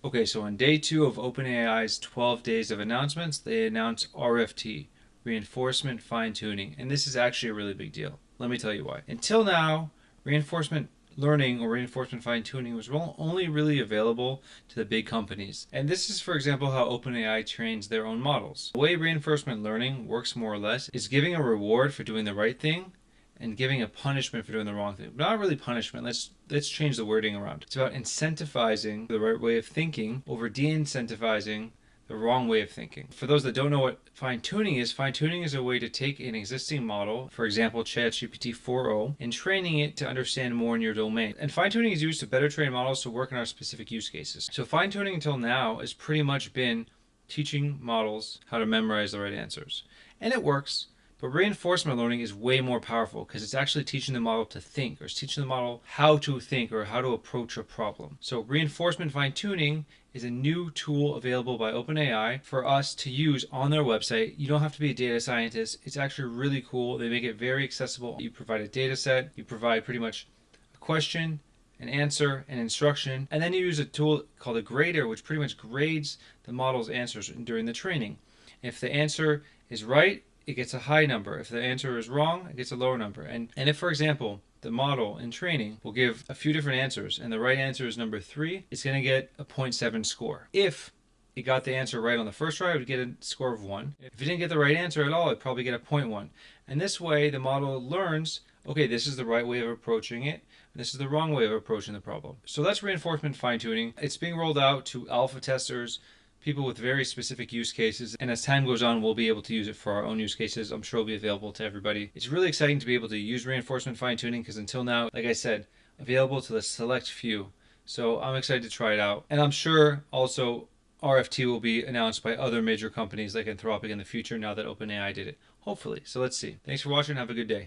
Okay, so on day 2 of OpenAI's 12 days of announcements, they announced RFT, reinforcement fine tuning, and this is actually a really big deal. Let me tell you why. Until now, reinforcement learning or reinforcement fine tuning was only really available to the big companies. And this is, for example, how OpenAI trains their own models. The way reinforcement learning works more or less is giving a reward for doing the right thing and giving a punishment for doing the wrong thing. But not really punishment. Let's change the wording around. It's about incentivizing the right way of thinking over de-incentivizing the wrong way of thinking. For those that don't know what fine-tuning is a way to take an existing model, for example ChatGPT 4.0, and training it to understand more in your domain. And fine-tuning is used to better train models to work in our specific use cases. So fine-tuning until now has pretty much been teaching models how to memorize the right answers. And it works. But reinforcement learning is way more powerful because it's actually teaching the model to think, or it's teaching the model how to think or how to approach a problem. So reinforcement fine-tuning is a new tool available by OpenAI for us to use on their website. You don't have to be a data scientist. It's actually really cool. They make it very accessible. You provide a data set, you provide pretty much a question, an answer, an instruction, and then you use a tool called a grader, which pretty much grades the model's answers during the training. If the answer is right, it gets a high number. If the answer is wrong, it gets a lower number. And if, for example, the model in training will give a few different answers and the right answer is number 3, it's going to get a 0.7 score. If it got the answer right on the first try, it would get a score of 1. If it didn't get the right answer at all, it'd probably get a 0.1. And this way, the model learns, okay, this is the right way of approaching it, and this is the wrong way of approaching the problem. So that's reinforcement fine-tuning. It's being rolled out to alpha testers, people with very specific use cases, and as time goes on we'll be able to use it for our own use cases. I'm sure it'll be available to everybody. It's really exciting to be able to use reinforcement fine-tuning because until now, like I said, available to the select few. So I'm excited to try it out, and I'm sure also RFT will be announced by other major companies like Anthropic in the future now that OpenAI did it, hopefully. So let's see. Thanks for watching. Have a good day.